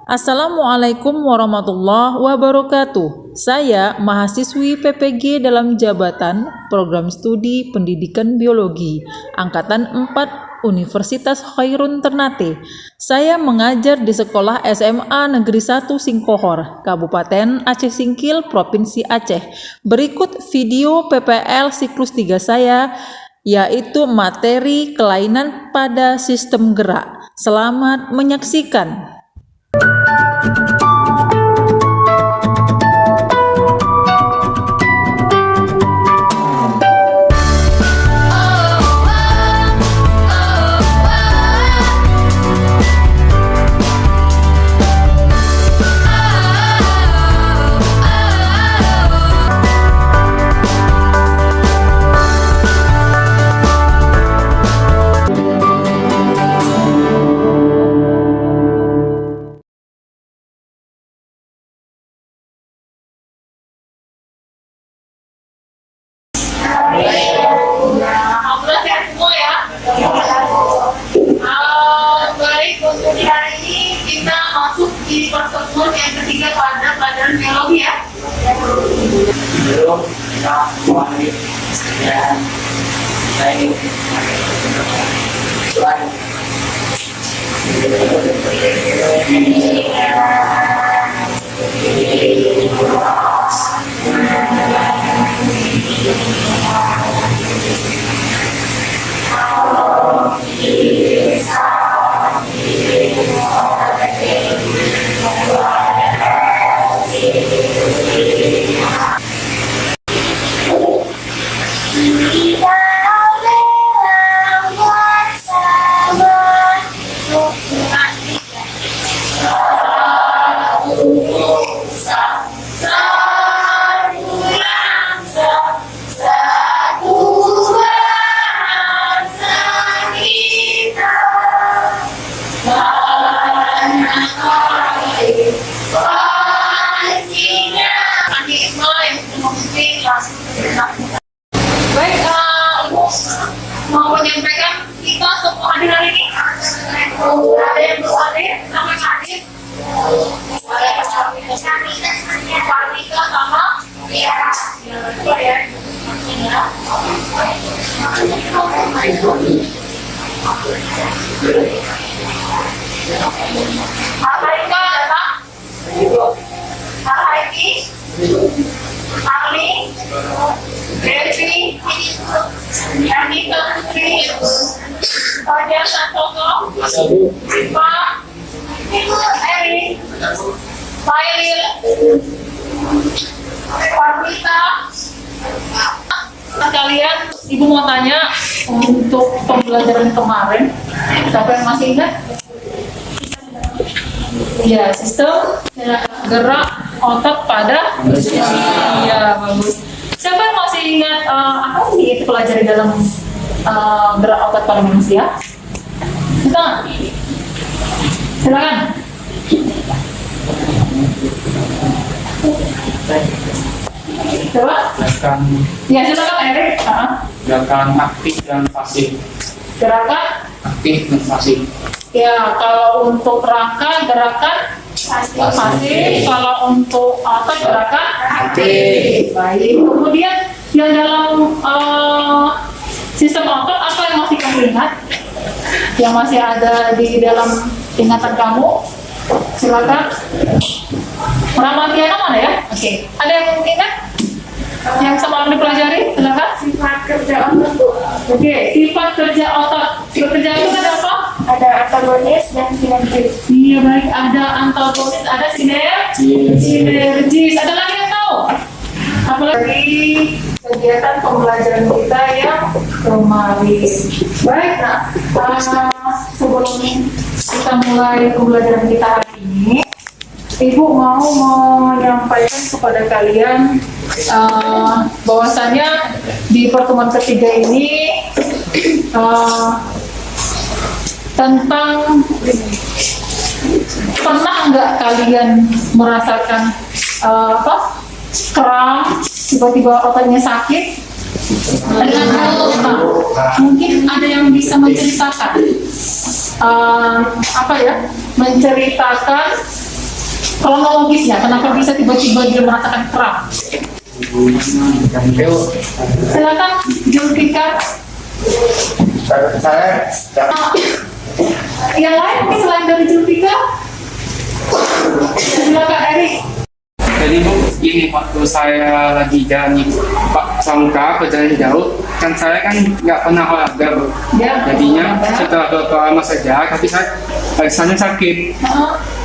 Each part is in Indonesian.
Assalamualaikum warahmatullahi wabarakatuh. Saya mahasiswi PPG dalam jabatan Program Studi Pendidikan Biologi Angkatan 4 Universitas Khairun Ternate. Saya mengajar di Sekolah SMA Negeri 1 Singkohor, Kabupaten Aceh Singkil, Provinsi Aceh. Berikut video PPL siklus 3 saya, yaitu materi kelainan pada sistem gerak. Selamat menyaksikan. Alhamdulillah sehat semua ya. Baik, untuk di hari ini kita masuk di pertemuan yang ketiga pada pelajaran biologi ya. Belum kita mulai dan saya Baik, Ibu mau menyampaikan kita untuk hadir hari ini. Ada yang belum hadir, namanya hadir. Partika sama ya. Partika datang. Hariki, Arli, Devi, Yanita Putri, Fajar Santoso, Rifa, Eri, Mailil, Parmita. Kalian, Ibu mau tanya untuk pembelajaran kemarin, siapa yang masih ingat? Ya, sistem gerak otot pada manusia. Ya, bagus. Siapa yang masih ingat apa sih itu pelajari dalam gerak otot pada manusia? Kita silakan. Coba. gerakan Ya, silakan Erik. gerakan aktif dan pasif. Gerakan. Aktif dan pasif. Ya, kalau untuk rangka gerakan pasif, kalau untuk otot gerakan aktif. Baik. Kemudian yang dalam sistem otot apa yang masih kamu ingat? Yang masih ada di dalam ingatan kamu? Silakan. Ramatiana mana ya? Oke. Ada yang ingat? Yang semalam dipelajari? Silakan. Sifat kerja otot, Bu. Oke, sifat kerja otot. Sifat kerja otot ada apa? Ada antagonis dan sinergis. Iya, baik. Ada antagonis, ada sinergis. Ada lagi yang tahu? Apalagi kegiatan pembelajaran kita yang kemarin. Baik, nah, sebelum kita mulai pembelajaran kita hari ini, Ibu mau menyampaikan kepada kalian bahwasanya di pertemuan ketiga ini tentang pernah nggak kalian merasakan kram, tiba-tiba ototnya sakit, dengan luka. Mungkin ada yang bisa menceritakan menceritakan kronologisnya, kenapa bisa tiba-tiba dia merasakan kram? Silakan Julfikar. Yang lain mungkin selain dari Julfikar? Silakan Erik. Jadi Bu, gini waktu saya lagi jalan Pak Sangka perjalanan jauh, kan saya kan nggak pernah olahraga Bu. Ya. Jadinya setelah beberapa lama saja, tapi saya sakit.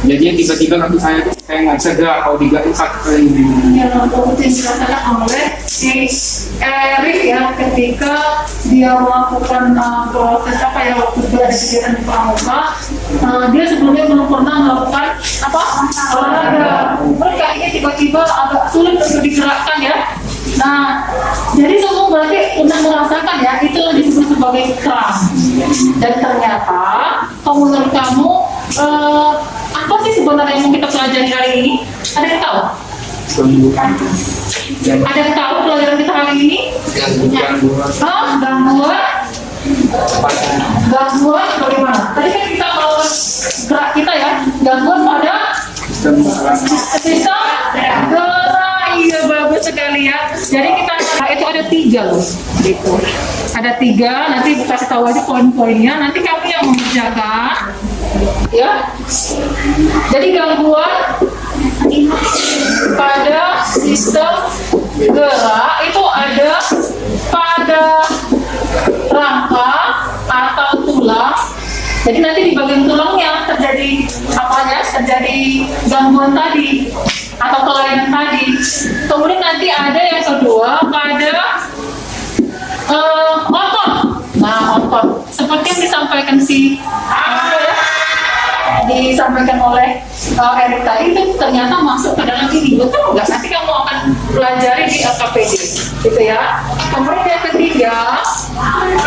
Jadinya tiba-tiba kaki saya tuh kayak nggak bisa gerak, kalau digerak sakit ini. Yang rutin dirasakan oleh si Erik ya ketika dia melakukan proses apa ya waktu berada kegiatan di pramuka, dia sebelumnya belum pernah melakukan apa olahraga. Mereka ini tiba-tiba agak sulit untuk digerakkan ya. Nah, jadi semua berarti pernah merasakan ya, itu yang disebut sebagai kram. Dan ternyata, kalau menurut kamu, apa sih sebenarnya yang mau kita pelajari hari ini? Ada yang tahu? Ada yang tahu pelajaran kita hari ini? Gangguan bagaimana? Tadi kan kita melakukan gerak kita ya, gangguan pada sistem gerak. Iya, bagus sekali ya. Jadi kita itu ada 3 loh, gitu. Ada 3. Nanti kasih tahu aja poin-poinnya. Nanti kamu yang mengerjakan, ya. Jadi gangguan pada sistem gerak itu ada pada rangka atau tulang. Jadi nanti di bagian tulangnya terjadi apanya? Terjadi gangguan tadi atau kelainan tadi. Kemudian nanti ada yang kedua pada otot. Nah, otot seperti yang disampaikan disampaikan oleh Erik tadi, itu ternyata masuk ke dalam ini, betul nggak? Nanti kamu akan pelajari di LKPD, gitu ya. Kemudian yang ketiga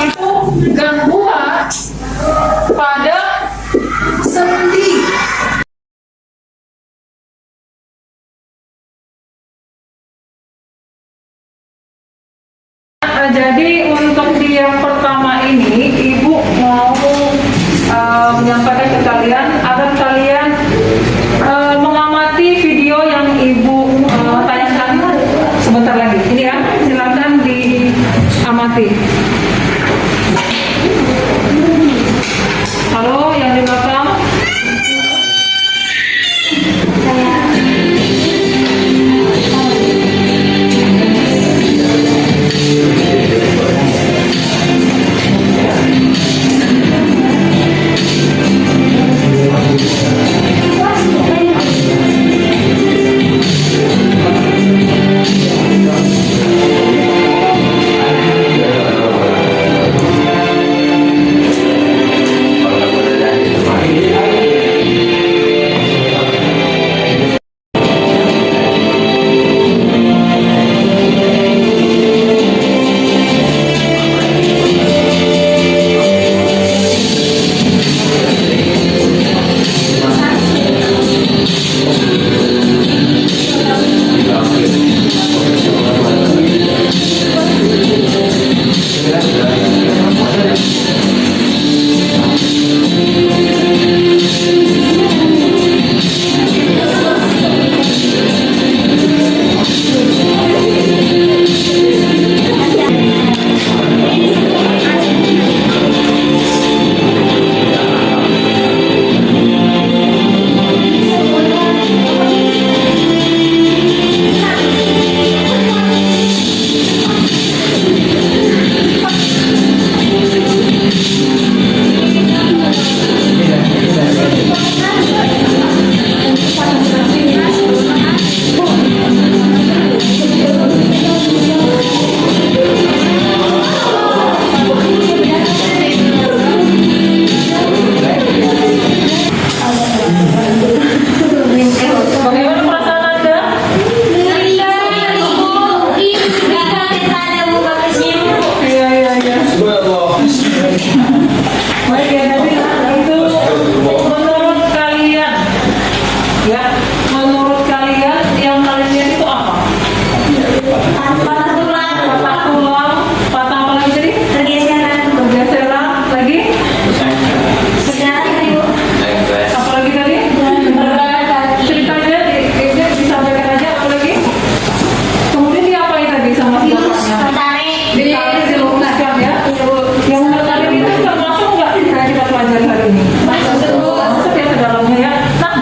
itu gangguan pada sendi. Jadi untuk di yang pertama ini, Ibu mau menyampaikan ke kalian agar kalian mengamati video yang Ibu tayangkan sebentar lagi. Ini ya, silakan diamati. Halo, yang di belakang.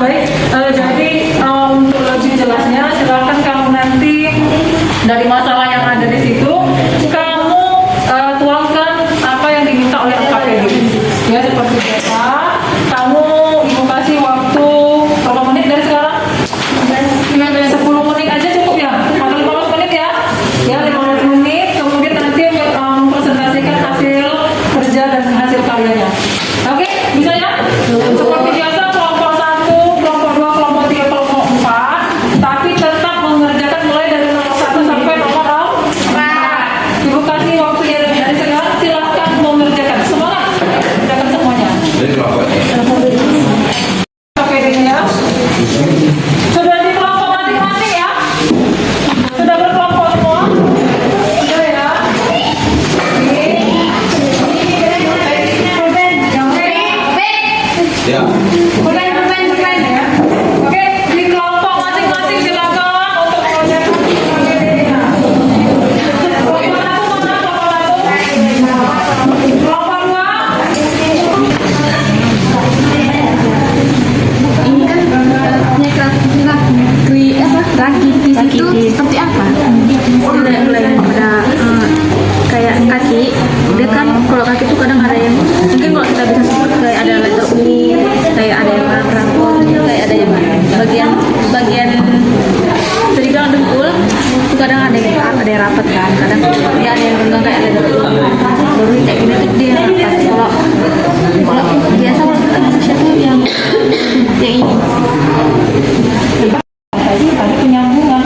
baik. Jadi untuk lebih jelasnya, silakan kamu nanti dari masalah yang ada di situ, kamu tuangkan apa yang diminta oleh LKPD. Ya seperti biasa. Kamu ibu kasih waktu berapa menit dari sekarang? 10 menit aja cukup ya? Atau 15 menit ya? Ya 15 menit. Kemudian nanti mempresentasikan hasil kerja dan hasil karyanya. Oke, bisa ya? Seperti biasa, kelompok 1, kelompok 2, kelompok 3, kelompok 4, tapi tetap mengerjakan mulai dari nomor 1 sampai nomor 4. Ibu kasih waktunya dari sekarang, silahkan mengerjakan. Semangat, kerjakan semuanya. Oke, ya. Sudah di kelompok masing-masing ya? Sudah berkelompok semua? Sudah ya? Ya. Bukan ya. Oke, di kelompok masing-masing silakan untuk mengerjakan KPD-nya. Kelompok 1 mana? Kelompok 2? Ini kan rakitis itu seperti apa? Ada kayak kaki, dia kan kalau kaki itu kadang ada yang mungkin kalau kita bisa sebut kayak ada letter U, kayak ada yang rangkul, kayak ada yang bagian tadi bilang dengkul itu kadang ada yang rapat kan, kadang dia ada yang renggang kayak ada letter U, baru kayak gini tuh dia rapat. Kalau biasa kalau kita manusia tuh yang ini. Tadi penyambungan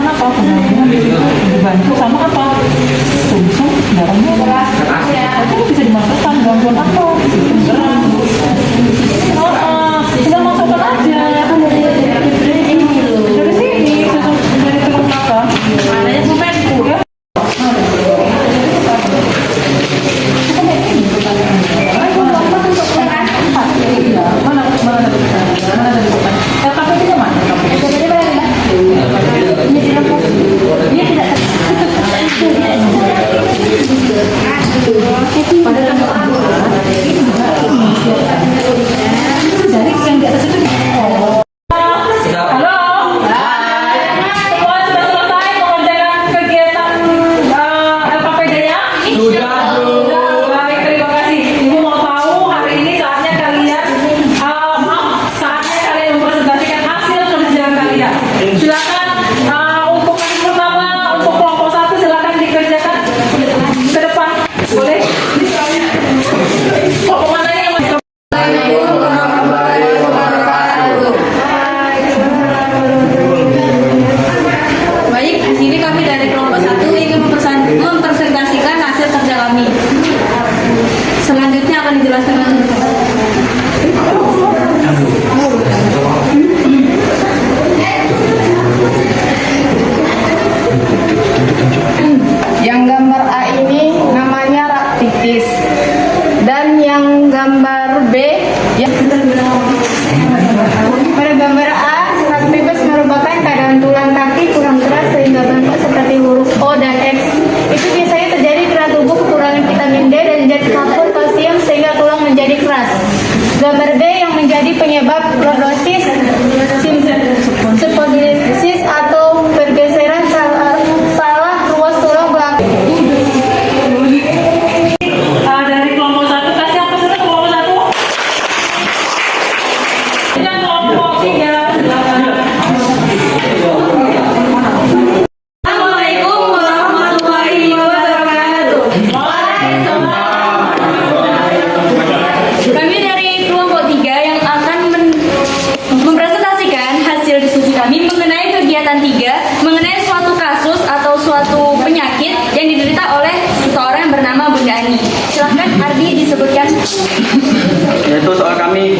apa? Penyambungan dibantu sama apa? Sumsum darahnya beras. Itu bisa dimasukkan gangguan apa? Tinggal masukkan aja. Dari sini, dari telur mata. Adanya bumenku ya. Mana LKPD-nya mana? Dari yang di atas itu. Halo. Semua sudah selesai mengerjakan kegiatan LKPD-nya? Sudah. Baik, terima kasih. Ibu mau tahu hari ini saatnya kalian saatnya kalian mempresentasikan hasil kerja kalian. Silakan untuk kali pertama untuk kelompok 1 silakan dikerjakan ke depan. Boleh? Kelompok mana yang masih Baik, di sini kami dari kelompok 1 ingin mempresentasikan hasil kerja kami. Selanjutnya akan dijelaskan langsung. Yang gambar A ini namanya rak titis, dan yang gambar B pada gambar A, rak tipis merupakan keadaan tulang kaki kurang keras sehingga bentuk seperti huruf O dan X. Itu biasanya terjadi karena tubuh kekurangan vitamin D dan zat kapur kalsium sehingga tulang menjadi keras. Gambar B yang menjadi penyebab lordosis, spondylosis atau pergeseran salah ruas tulang belakang. dari kelompok 1 kasih apa sudah kelompok 1? Dan kelompok 3 silakan. Assalamualaikum warahmatullahi wabarakatuh. Kami dari kelompok 3 yang akan mempresentasikan hasil diskusi kami mengenai kegiatan 3 mengenai suatu kasus atau suatu penyakit yang diderita oleh seseorang yang bernama Bunda Ani. Silahkan Ardi disebutkan. Yaitu soal kami.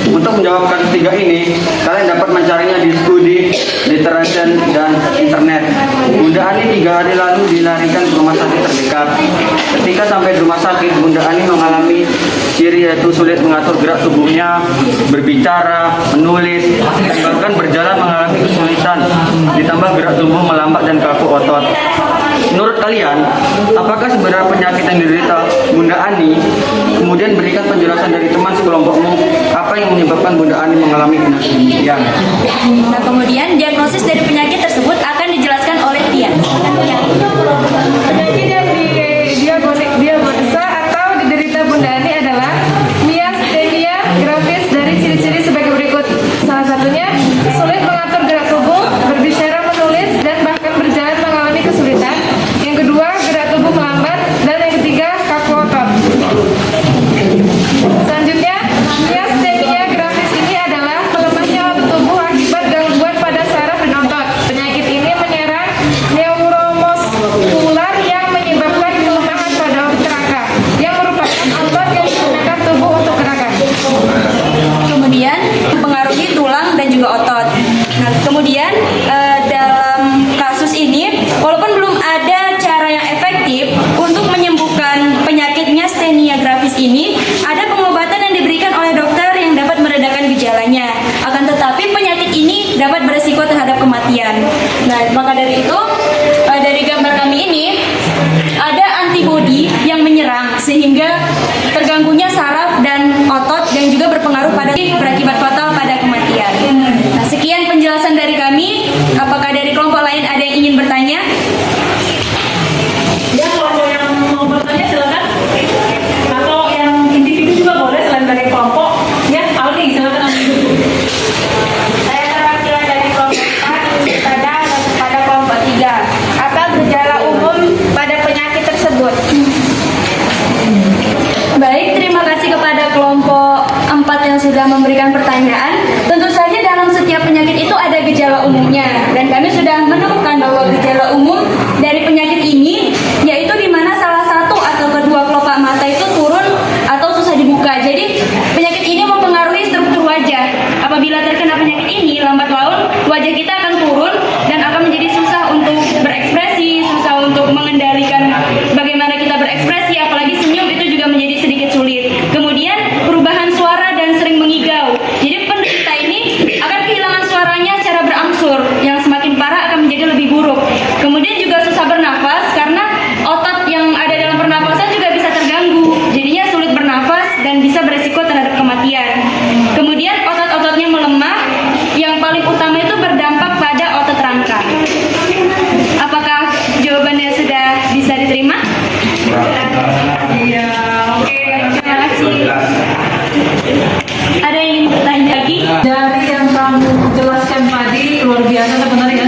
Untuk menjawab kasus 3 ini, kalian dapat mencarinya di studi, literatur, dan internet. Bunda Ani 3 hari lalu dilarikan ke rumah sakit terdekat. Ketika sampai di rumah sakit, Bunda Ani mengalami ciri yaitu sulit mengatur gerak tubuhnya, berbicara, menulis, dan bahkan berjalan mengalami kesulitan. Ditambah gerak tubuh melambat dan kaku otot. menurut kalian, apakah sebenarnya penyakit yang diderita Bunda Ani? Kemudian berikan penjelasan dari teman sekelompokmu apa yang menyebabkan Bunda Ani mengalami penyakit demikian. Nah, kemudian diagnosis dari penyakit tersebut akan dijelaskan oleh Tian. Penyakit yang diagnosa atau diderita Bunda Ani adalah miastenia gravis dari ciri-ciri sebagai berikut. Salah satunya sulit mengatur gerak tubuh, berbicara, menulis, dan bahkan berjalan mengalami kesulitan. Yang kedua, gerak tubuh melambat, dan yang ketiga, kaku otot. Selanjutnya, miastenia gravis ini adalah melemahnya otot tubuh akibat gangguan pada saraf dan otot. Penyakit ini menyerang neuromuskular yang menyebabkan kelemahan pada otot rangka, yang merupakan otot yang digunakan tubuh untuk gerakan. Kemudian mempengaruhi tulang dan juga otot. Nah, kemudian dalam kasus ini, walaupun belum ada cara yang efektif untuk menyembuhkan penyakit miastenia gravis ini, ada pengobatan yang diberikan oleh dokter yang dapat meredakan gejalanya. Akan tetapi penyakit ini dapat beresiko terhadap kematian. Nah, maka dari itu, dari gambar kami ini ada antibodi yang menyerang sehingga terganggunya saraf dan otot yang juga berpengaruh pada berakibat fatal pada kematian. Nah, sekian penjelasan dari kami. Apakah dari kelompok lain ada yang ingin bertanya? Ya, kalau yang mau bertanya silakan. Atau yang individu juga boleh selain dari kelompok. Ya, Aldi silakan Aldi. Saya perwakilan dari kelompok 4 pada kelompok 3. Apa gejala umum pada penyakit tersebut? Baik, terima kasih kepada kelompok 4 yang sudah memberikan pertanyaan. Tentu saja dalam setiap penyakit itu ada gejala umumnya, dan kami sudah menemukan bahwa gejala umum dari penyakit ini yaitu di mana salah satu atau kedua kelopak mata itu turun atau susah dibuka. Jadi penyakit ini mempengaruhi struktur wajah. Apabila terkena penyakit ini, lambat laun wajah kita akan turun dan akan menjadi susah untuk berekspresi, susah untuk mengendalikan bagaimana kita berekspresi, apalagi senyum itu juga menjadi sedikit sulit. Kemudian perubahan suara dan sering mengigau. Jadi penderita ini akan kehilangan suaranya secara berangsur, yang semakin parah akan menjadi lebih buruk. Kemudian juga susah bernafas karena otot yang ada dalam pernapasan juga bisa terganggu. Jadinya sulit bernafas dan bisa beresiko terhadap kematian. Kemudian otot-ototnya melemah, yang paling utama itu berdampak pada otot rangka. Apakah jawabannya sudah bisa diterima? Iya, oke. Terima kasih. Ada yang ingin bertanya lagi? Dari yang kamu jelaskan tadi luar biasa sebenarnya,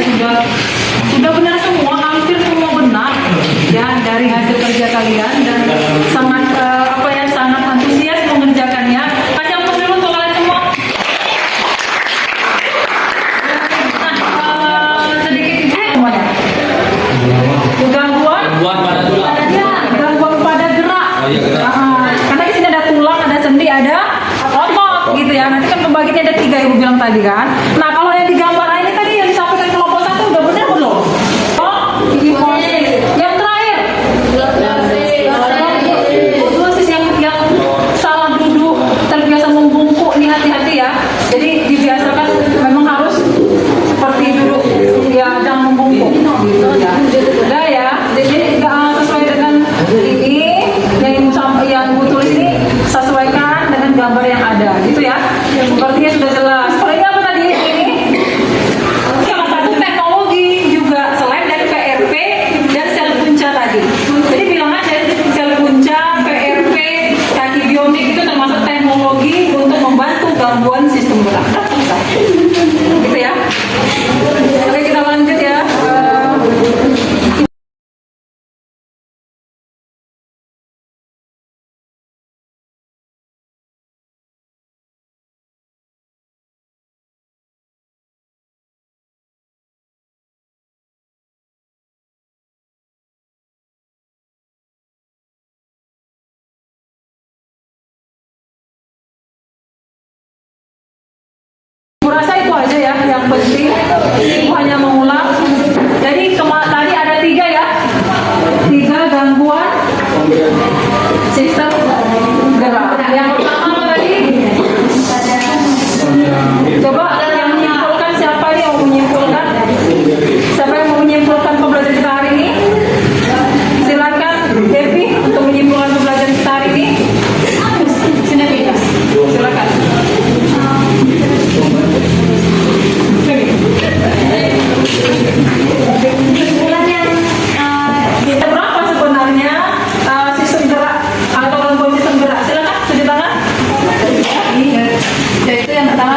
sudah benar semua, hampir semua benar ya dari hasil kerja kalian, dan sangat sangat antusias mengerjakannya. Kasih ampun dulu untuk kalian semua. Sedikit semuanya. Gangguan pada gerak. Karena di sini ada tulang, ada sendi, ada otot gitu ya. Nanti kan pembagiannya ada 3 ibu bilang tadi kan. Nah, kalau yang digambar ini tadi yang disampaikan kelompok 1 udah benar belum? Oh, yang terakhir. Dosis yang salah duduk, terbiasa membungkuk, nih hati-hati ya. Jadi dibiasakan memang harus seperti duduk ya, jangan membungkuk gitu ya. Udah ya. Jadi sesuai dengan ini yang ibu tulis ini, sesuaikan dengan gambar yang ada gitu ya. Sepertinya sudah jelas. Kalau ini apa tadi? Ini salah satu teknologi juga selain dari PRP dan sel punca tadi. Jadi bilang aja sel punca, PRP, kaki bionik itu termasuk teknologi untuk membantu gangguan sistem gerak. Gitu ya. Oke, kita lanjut ya. Kurasa itu aja ya yang penting. Ibu hanya mengulang. Jadi tadi ada 3 ya, 3 gangguan sistem gerak. Yang pertama apa tadi? Coba yang menyimpulkan, siapa yang mau menyimpulkan? Siapa yang mau menyimpulkan pembelajaran kita hari ini?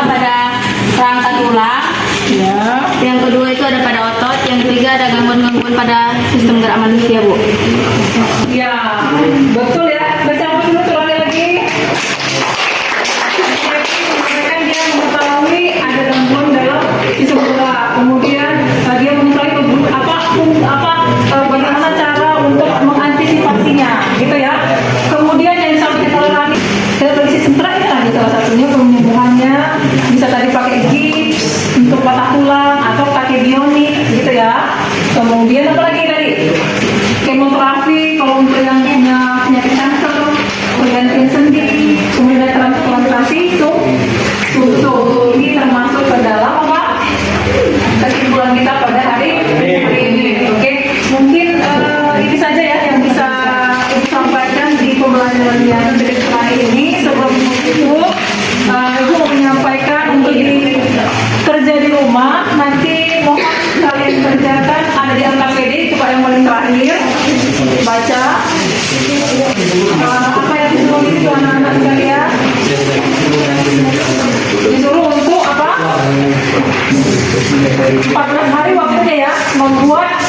pada rangka tulang. Ya. Yang kedua itu ada pada otot. Yang ketiga ada gangguan-gangguan pada sistem gerak manusia, Bu. Ya, betul ya. Baca apa dulu turunnya lagi. Mereka dia mengetahui ada gangguan dalam sistem gerak. Kemudian dia mengetahui bagaimana cara untuk mengantisipasinya, gitu ya. Kemudian yang disampaikan oleh Rani dari sistem gerak itu tadi salah satunya penyembuhannya bisa tadi pakai gips untuk patah tulang atau pakai bionik, gitu ya. Kemudian apa lagi tadi? Kemoterapi kalau untuk yang punya penyakit kanker, pergantian sendi, kemudian transplantasi ini termasuk ke dalam apa? Kesimpulan kita pada hari ini. Oke, mungkin ini saja ya yang bisa disampaikan di pembelajaran yang terakhir ini. Sebelum itu, Ibu mau menyampaikan untuk kerja di rumah. Nanti mohon kalian kerjakan ada di angka PD itu Pak yang paling terakhir. Baca apa yang disuruh itu anak-anak sekalian. Disuruh untuk apa? 14 hari waktunya ya, membuat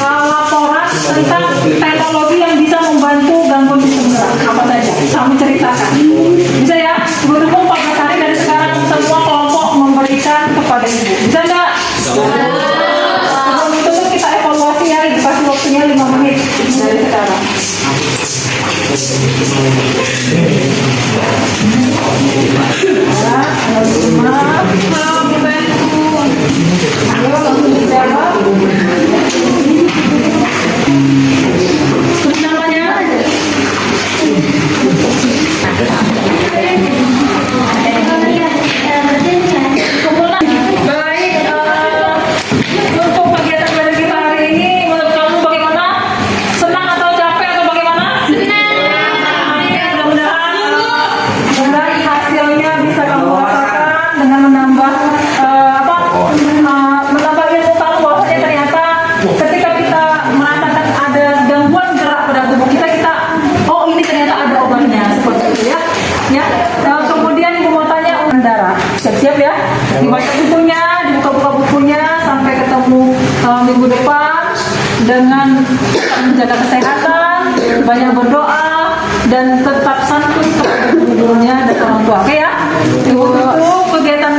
laporan tentang teknologi yang bisa membantu gangguan sistem gerak apa saja. Kami ceritakan. Bisa ya? Berhubung 14 hari dari sekarang semua kelompok memberikan kepada Ibu. Bisa nggak? Sebelum itu tuh kita evaluasi ya, dikasih waktunya 5 menit dari sekarang. Untuk kegiatan belajar kita hari ini, menurut kamu bagaimana? Senang atau capek atau bagaimana? Senang. Mudah-mudahan hasilnya bisa kamu rasakan dengan menambah menambah ilmu kamu bahwasanya ternyata ketika kita merasakan ada gangguan gerak pada tubuh kita oh ini ternyata ada obatnya seperti itu ya. Kemudian Ibu mau tanya darah. Siap-siap ya. Dibaca bukunya, dibuka-buka bukunya sampai ketemu minggu depan dengan menjaga kesehatan, banyak berdoa dan tetap santun kepada gurunya dan orang tua. Oke ya. Ibu itu kegiatan